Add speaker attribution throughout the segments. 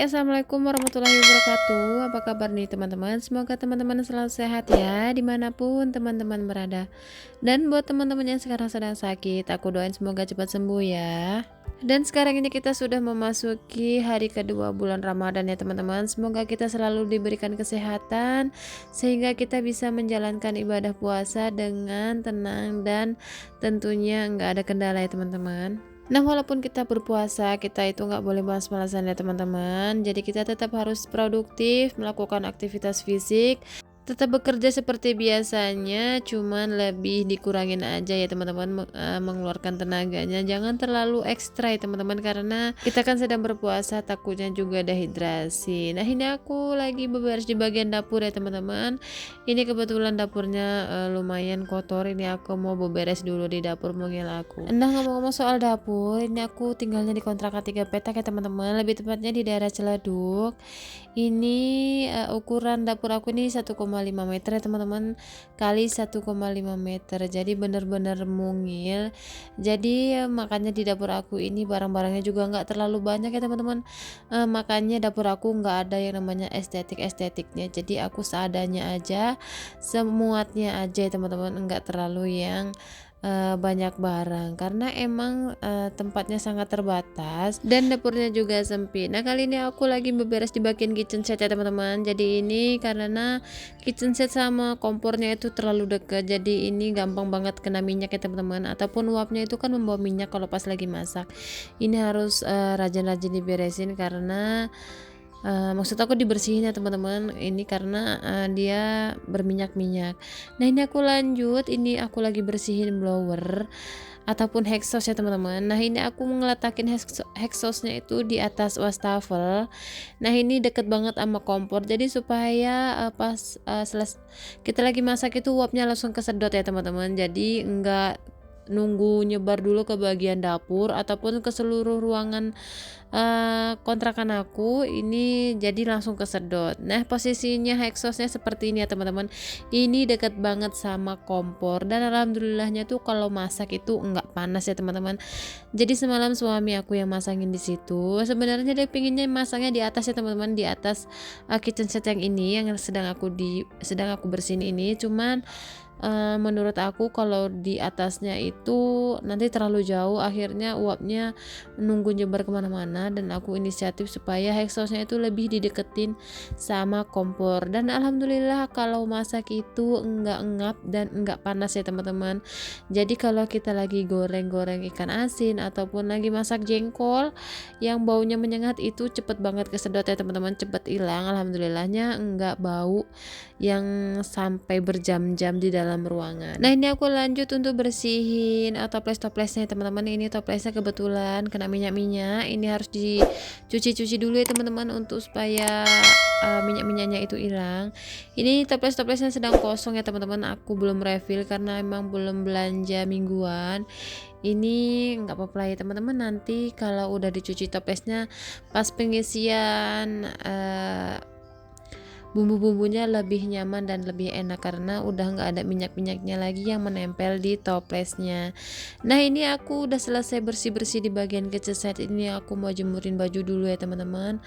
Speaker 1: Assalamualaikum warahmatullahi wabarakatuh. Apa kabar nih teman-teman? Semoga teman-teman selalu sehat ya, dimanapun teman-teman berada. Dan buat teman-teman yang sekarang sedang sakit, aku doain semoga cepat sembuh ya. Dan sekarang ini kita sudah memasuki hari kedua bulan Ramadan ya teman-teman. Semoga kita selalu diberikan kesehatan sehingga kita bisa menjalankan ibadah puasa dengan tenang dan tentunya nggak ada kendala ya teman-teman. Nah, walaupun kita berpuasa, kita itu nggak boleh malas-malasan ya teman-teman. Jadi kita tetap harus produktif, melakukan aktivitas fisik, tetap bekerja seperti biasanya, cuman lebih dikurangin aja ya teman-teman, mengeluarkan tenaganya. Jangan terlalu ekstra ya teman-teman, karena kita kan sedang berpuasa, takutnya juga dehidrasi. Nah, ini aku lagi beberes di bagian dapur ya teman-teman. Ini kebetulan dapurnya lumayan kotor. Ini aku mau beberes dulu di dapur mungil aku. Nah, ngomong-ngomong soal dapur, ini aku tinggalnya di kontrakan 3 petak ya teman-teman, lebih tepatnya di daerah Ciledug. Ini ukuran dapur aku ini 1,5 meter ya teman-teman, kali 1,5 meter, jadi bener-bener mungil. Jadi makanya di dapur aku ini barang-barangnya juga nggak terlalu banyak ya teman-teman. Makanya dapur aku nggak ada yang namanya estetiknya, jadi aku seadanya aja, semuatnya aja ya teman-teman, nggak terlalu yang banyak barang, karena emang tempatnya sangat terbatas dan dapurnya juga sempit. Nah, kali ini aku lagi beberes di bagian kitchen set ya teman-teman. Jadi ini karena kitchen set sama kompornya itu terlalu dekat, jadi ini gampang banget kena minyak ya teman-teman, ataupun uapnya itu kan membawa minyak kalau pas lagi masak. Ini harus rajin-rajin diberesin karena maksud aku dibersihin ya teman-teman, ini karena dia berminyak-minyak. Nah, ini aku lanjut, ini aku lagi bersihin blower ataupun exhaust ya teman-teman. Nah, ini aku ngeletakin exhaustnya itu di atas wastafel. Nah, ini deket banget sama kompor, jadi supaya pas kita lagi masak itu uapnya langsung kesedot ya teman-teman, jadi enggak nunggu nyebar dulu ke bagian dapur ataupun ke seluruh ruangan kontrakan aku ini, jadi langsung kesedot. Nah, posisinya exhaustnya seperti ini ya teman-teman, ini dekat banget sama kompor, dan alhamdulillahnya tuh kalau masak itu enggak panas ya teman-teman. Jadi semalam suami aku yang masangin di situ. Sebenarnya dia pinginnya masangnya di atas ya teman-teman, di atas kitchen set yang ini yang sedang aku bersihin ini, cuman menurut aku kalau di atasnya itu nanti terlalu jauh, akhirnya uapnya nunggu nyebar kemana-mana, dan aku inisiatif supaya exhaustnya itu lebih dideketin sama kompor, dan alhamdulillah kalau masak itu enggak ngap dan enggak panas ya teman-teman. Jadi kalau kita lagi goreng-goreng ikan asin ataupun lagi masak jengkol yang baunya menyengat itu cepet banget kesedot ya teman-teman, cepet hilang. Alhamdulillahnya enggak bau yang sampai berjam-jam di dalam ruangan. Nah, ini aku lanjut untuk bersihin toples-toplesnya teman-teman. Ini toplesnya kebetulan kena minyak-minyak, ini harus dicuci-cuci dulu ya teman-teman, untuk supaya minyak-minyaknya itu hilang. Ini toples-toplesnya sedang kosong ya teman-teman, aku belum refill karena emang belum belanja mingguan. Ini nggak apa-apa ya teman-teman, nanti kalau udah dicuci toplesnya pas pengisian bumbu-bumbunya lebih nyaman dan lebih enak karena udah nggak ada minyak-minyaknya lagi yang menempel di toplesnya. Nah, ini aku udah selesai bersih-bersih di bagian kitchen set. Ini aku mau jemurin baju dulu ya teman-teman.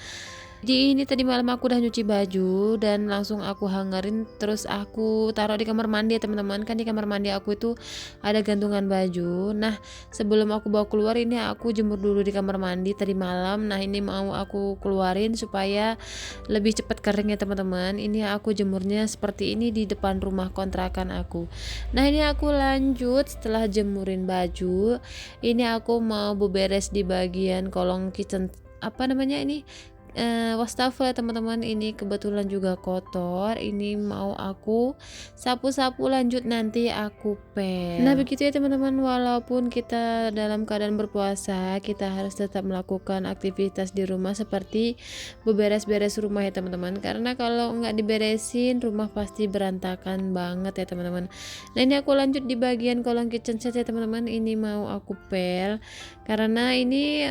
Speaker 1: Jadi ini tadi malam aku udah nyuci baju dan langsung aku hangarin, terus aku taruh di kamar mandi ya teman-teman. Kan di kamar mandi aku itu ada gantungan baju. Nah, sebelum aku bawa keluar ini aku jemur dulu di kamar mandi tadi malam. Nah, ini mau aku keluarin supaya lebih cepat kering ya teman-teman. Ini aku jemurnya seperti ini di depan rumah kontrakan aku. Nah, ini aku lanjut setelah jemurin baju. Ini aku mau beberes di bagian kolong kitchen, apa namanya ini, wastafel ya teman-teman. Ini kebetulan juga kotor, ini mau aku sapu-sapu, lanjut nanti aku pel. Nah, begitu ya teman-teman, walaupun kita dalam keadaan berpuasa, kita harus tetap melakukan aktivitas di rumah seperti beberes-beres rumah ya teman-teman, karena kalau nggak diberesin rumah pasti berantakan banget ya teman-teman. Nah, ini aku lanjut di bagian kolong kitchen set ya teman-teman, ini mau aku pel karena ini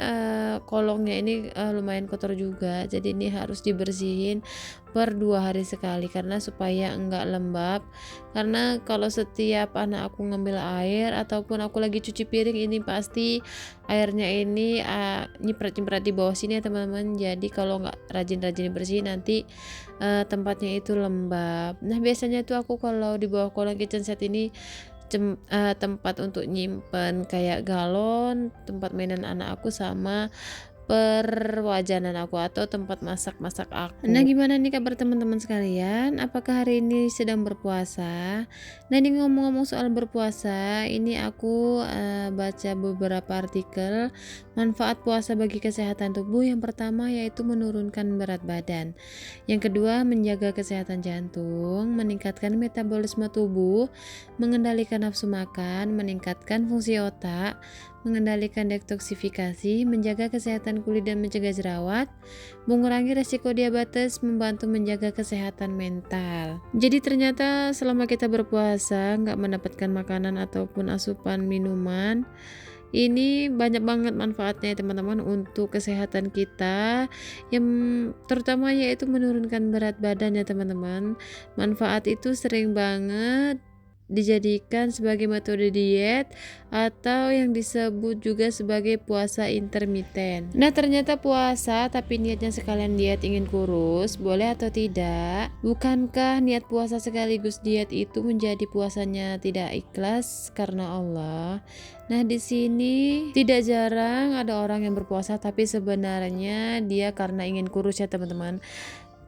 Speaker 1: kolongnya ini lumayan kotor juga. juga. Jadi ini harus dibersihin per 2 hari sekali karena supaya enggak lembab. Karena kalau setiap anak aku ngambil air ataupun aku lagi cuci piring, ini pasti airnya ini nyiprat-nyiprat di bawah sini ya teman-teman. Jadi kalau nggak rajin-rajin dibersihin nanti tempatnya itu lembab. Nah biasanya tuh aku kalau di bawah kolong kitchen set ini tempat untuk nyimpen kayak galon, tempat mainan anak aku, sama perwajanan aku atau tempat masak-masak aku. Nah gimana nih kabar teman-teman sekalian, apakah hari ini sedang berpuasa? Nah ini ngomong-ngomong soal berpuasa, ini aku baca beberapa artikel manfaat puasa bagi kesehatan tubuh. Yang pertama yaitu menurunkan berat badan, yang kedua menjaga kesehatan jantung, meningkatkan metabolisme tubuh, mengendalikan nafsu makan, meningkatkan fungsi otak, mengendalikan detoksifikasi, menjaga kesehatan kulit dan mencegah jerawat, mengurangi resiko diabetes, membantu menjaga kesehatan mental. Jadi ternyata selama kita berpuasa nggak mendapatkan makanan ataupun asupan minuman, ini banyak banget manfaatnya ya teman-teman untuk kesehatan kita, yang terutama yaitu menurunkan berat badan ya teman-teman. Manfaat itu sering banget dijadikan sebagai metode diet atau yang disebut juga sebagai puasa intermiten. Nah ternyata puasa tapi niatnya sekalian diet ingin kurus, boleh atau tidak? Bukankah niat puasa sekaligus diet itu menjadi puasanya tidak ikhlas karena Allah? Nah di sini tidak jarang ada orang yang berpuasa tapi sebenarnya dia karena ingin kurus ya teman-teman.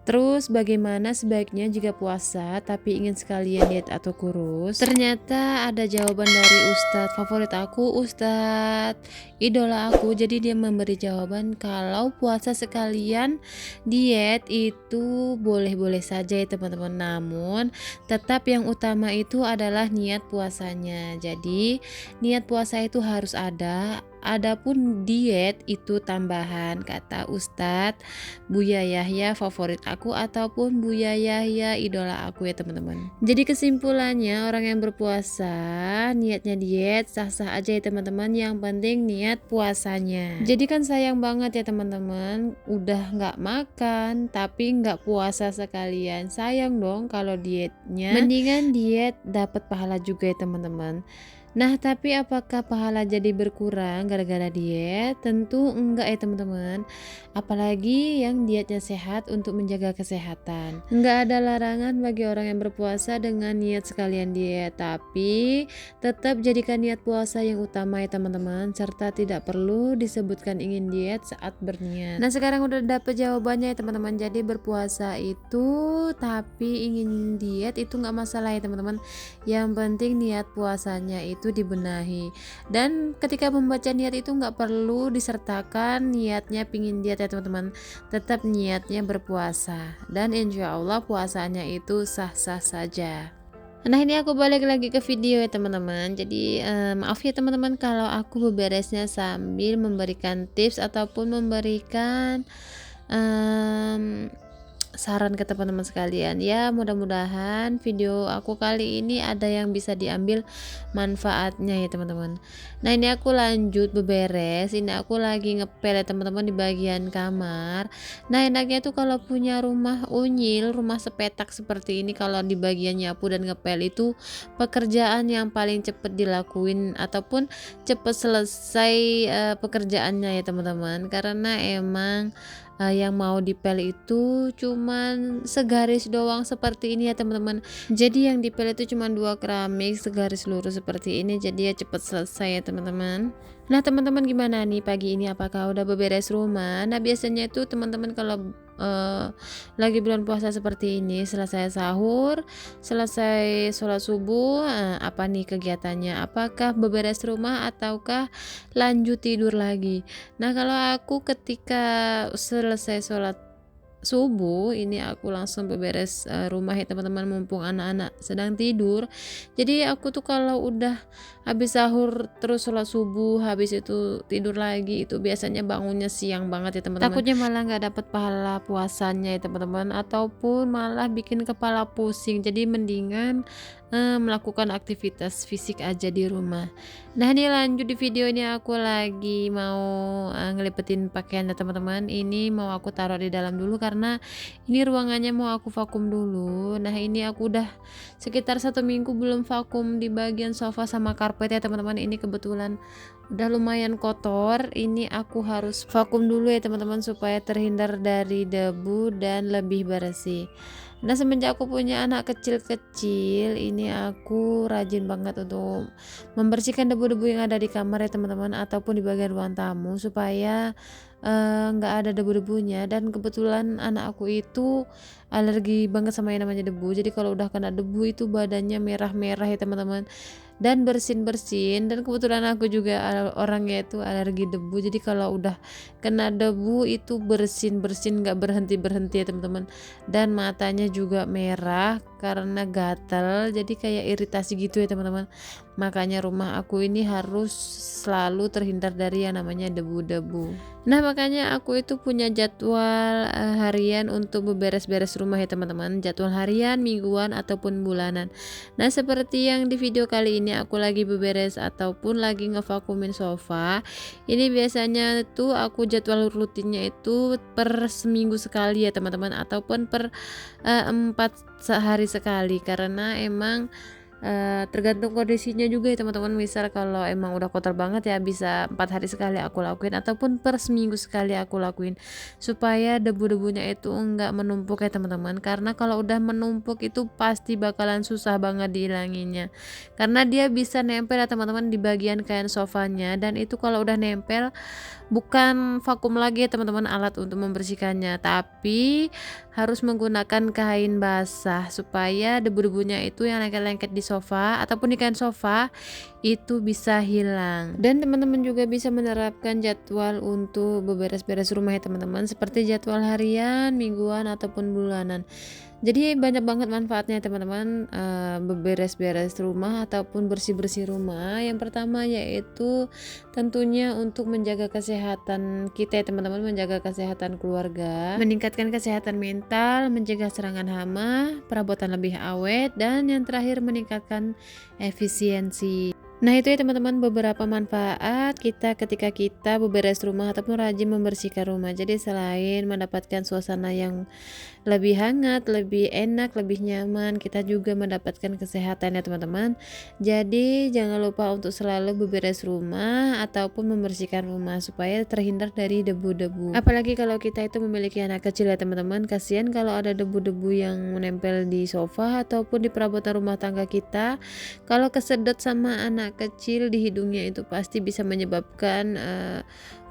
Speaker 1: Terus bagaimana sebaiknya jika puasa tapi ingin sekalian diet atau kurus? Ternyata ada jawaban dari ustadz favorit aku, ustadz idola aku. Jadi dia memberi jawaban kalau puasa sekalian diet itu boleh-boleh saja ya teman-teman. Namun tetap yang utama itu adalah niat puasanya. Jadi niat puasa itu harus ada. Adapun diet itu tambahan, kata Ustadz Buya Yahya favorit aku ataupun Buya Yahya idola aku ya teman-teman. Jadi kesimpulannya orang yang berpuasa niatnya diet sah-sah aja ya teman-teman, yang penting niat puasanya. Jadi kan sayang banget ya teman-teman, udah nggak makan tapi nggak puasa sekalian, sayang dong kalau dietnya. Mendingan diet dapat pahala juga ya teman-teman. Nah tapi apakah pahala jadi berkurang gara-gara diet? Tentu enggak ya teman-teman. Apalagi yang dietnya sehat untuk menjaga kesehatan. Enggak ada larangan bagi orang yang berpuasa dengan niat sekalian diet, tapi tetap jadikan niat puasa yang utama ya teman-teman, serta tidak perlu disebutkan ingin diet saat berniat. Nah sekarang udah dapet jawabannya ya teman-teman. Jadi berpuasa itu tapi ingin diet itu enggak masalah ya teman-teman. Yang penting niat puasanya itu dibenahi, dan ketika membaca niat itu nggak perlu disertakan niatnya pingin diet ya teman-teman, tetap niatnya berpuasa dan insya Allah puasanya itu sah-sah saja. Nah ini aku balik lagi ke video ya teman-teman. Jadi maaf ya teman-teman kalau aku beberesnya sambil memberikan tips ataupun memberikan saran ke teman-teman sekalian ya. Mudah-mudahan video aku kali ini ada yang bisa diambil manfaatnya ya teman-teman. Nah ini aku lanjut beberes, ini aku lagi ngepel ya teman-teman di bagian kamar. Nah enaknya tuh kalau punya rumah unyil, rumah sepetak seperti ini, kalau di bagian nyapu dan ngepel itu pekerjaan yang paling cepet dilakuin ataupun cepet selesai pekerjaannya ya teman-teman, karena emang yang mau dipel itu cuman segaris doang seperti ini ya teman-teman. Jadi yang dipel itu cuma 2 keramik segaris lurus seperti ini, jadi ya cepet selesai ya teman-teman. Nah teman-teman gimana nih pagi ini, apakah udah beberes rumah? Nah biasanya itu teman-teman kalau lagi bulan puasa seperti ini, selesai sahur, selesai sholat subuh, apa nih kegiatannya? Apakah beberes rumah ataukah lanjut tidur lagi? Nah kalau aku ketika selesai sholat subuh ini aku langsung beberes rumah ya teman-teman, mumpung anak-anak sedang tidur. Jadi aku tuh kalau udah habis sahur terus sholat subuh, habis itu tidur lagi, itu biasanya bangunnya siang banget ya teman-teman. Takutnya malah nggak dapet pahala puasanya ya teman-teman, ataupun malah bikin kepala pusing. Jadi mendingan melakukan aktivitas fisik aja di rumah. Nah, ini lanjut di video ini aku lagi mau, ngelipetin pakaian ya teman-teman. Ini mau aku taruh di dalam dulu karena ini ruangannya mau aku vakum dulu. Nah, ini aku udah sekitar 1 minggu belum vakum di bagian sofa sama karpet ya teman-teman. Ini kebetulan udah lumayan kotor. Ini aku harus vakum dulu ya teman-teman supaya terhindar dari debu dan lebih bersih. Nah, semenjak aku punya anak kecil-kecil, ini aku rajin banget untuk membersihkan debu-debu yang ada di kamar ya teman-teman, ataupun di bagian ruang tamu supaya nggak ada debu-debunya. Dan kebetulan anak aku itu alergi banget sama yang namanya debu. Jadi kalau udah kena debu itu badannya merah-merah ya teman-teman, dan bersin-bersin. Dan kebetulan aku juga orangnya itu alergi debu. Jadi kalau udah kena debu itu bersin-bersin nggak berhenti-berhenti ya teman-teman. Dan matanya juga merah karena gatal, jadi kayak iritasi gitu ya teman-teman. Makanya rumah aku ini harus selalu terhindar dari yang namanya debu-debu. Nah, makanya aku itu punya jadwal harian untuk beberes-beres rumah ya teman-teman. Jadwal harian, mingguan ataupun bulanan. Nah, seperti yang di video kali ini aku lagi beberes ataupun lagi ngevakumin sofa. Ini biasanya tuh aku jadwal rutinnya itu per seminggu sekali ya teman-teman, ataupun per 4 hari sekali, karena emang tergantung kondisinya juga ya teman-teman. Misal kalau emang udah kotor banget ya bisa 4 hari sekali aku lakuin, ataupun per seminggu sekali aku lakuin, supaya debu-debunya itu enggak menumpuk ya teman-teman. Karena kalau udah menumpuk itu pasti bakalan susah banget dihilanginnya, karena dia bisa nempel ya teman-teman di bagian kain sofanya. Dan itu kalau udah nempel bukan vakum lagi ya teman-teman alat untuk membersihkannya, tapi harus menggunakan kain basah supaya debu-debunya itu yang lengket-lengket di sofa ataupun di kain sofa itu bisa hilang. Dan teman-teman juga bisa menerapkan jadwal untuk beberes-beres rumah ya teman-teman, seperti jadwal harian, mingguan ataupun bulanan. Jadi banyak banget manfaatnya teman-teman, beberes-beres rumah ataupun bersih-bersih rumah. Yang pertama yaitu tentunya untuk menjaga kesehatan kita ya teman-teman, menjaga kesehatan keluarga, meningkatkan kesehatan mental, mencegah serangan hama, perabotan lebih awet, dan yang terakhir meningkatkan efisiensi. Nah, itu ya teman-teman beberapa manfaat kita ketika kita beberes rumah ataupun rajin membersihkan rumah. Jadi selain mendapatkan suasana yang lebih hangat, lebih enak, lebih nyaman, kita juga mendapatkan kesehatan ya teman-teman. Jadi jangan lupa untuk selalu beberes rumah ataupun membersihkan rumah supaya terhindar dari debu-debu. Apalagi kalau kita itu memiliki anak kecil ya teman-teman, kasihan kalau ada debu-debu yang menempel di sofa ataupun di perabotan rumah tangga kita. Kalau kesedot sama anak kecil di hidungnya itu pasti bisa menyebabkan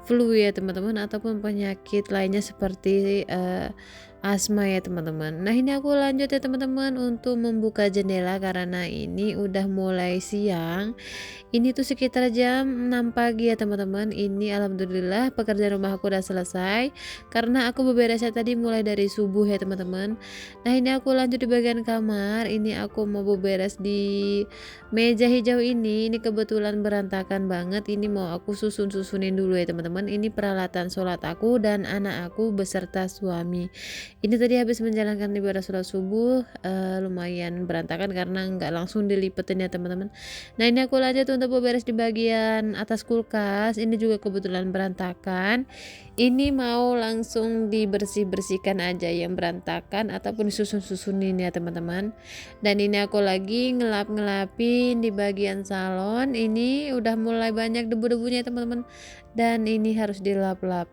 Speaker 1: flu ya teman-teman, ataupun penyakit lainnya seperti asma ya teman-teman. Nah, ini aku lanjut ya teman-teman untuk membuka jendela karena ini udah mulai siang. Ini tuh sekitar jam 6 pagi ya teman-teman. Ini alhamdulillah pekerjaan rumah aku udah selesai karena aku beberesnya tadi mulai dari subuh ya teman-teman. Nah, ini aku lanjut di bagian kamar. Ini aku mau beberes di meja hijau ini. Ini kebetulan berantakan banget. Ini mau aku susunin dulu ya teman-teman. Ini peralatan sholat aku dan anak aku beserta suami. Ini tadi habis menjalankan ibadah sholat subuh, lumayan berantakan karena nggak langsung dilipetin ya teman-teman. Nah, ini aku lanjut untuk beberes di bagian atas kulkas. Ini juga kebetulan berantakan. Ini mau langsung dibersih-bersihkan aja yang berantakan ataupun disusun-susunin ya teman-teman. Dan ini aku lagi ngelap-ngelapin di bagian salon. Ini udah mulai banyak debu-debunya teman-teman, dan ini harus dilap-lap.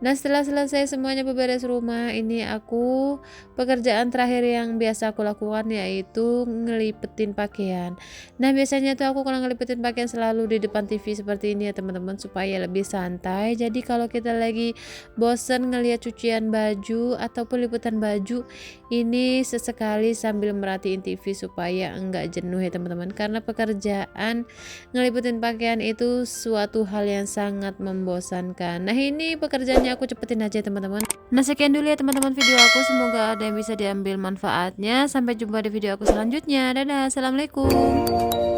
Speaker 1: Nah, setelah selesai semuanya beberes rumah, ini aku pekerjaan terakhir yang biasa aku lakukan yaitu ngelipetin pakaian. Nah, biasanya tuh aku kalau ngelipetin pakaian selalu di depan TV seperti ini ya teman-teman, supaya lebih santai. Jadi kalau kita lagi bosen ngelihat cucian baju ataupun liputan baju, ini sesekali sambil merhatiin TV supaya enggak jenuh ya teman-teman, karena pekerjaan ngeliputin pakaian itu suatu hal yang sangat membosankan. Nah, ini pekerjaannya aku cepetin aja teman-teman. Nah, sekian dulu ya teman-teman video aku, semoga ada yang bisa diambil manfaatnya. Sampai jumpa di video aku selanjutnya. Dadah, assalamualaikum.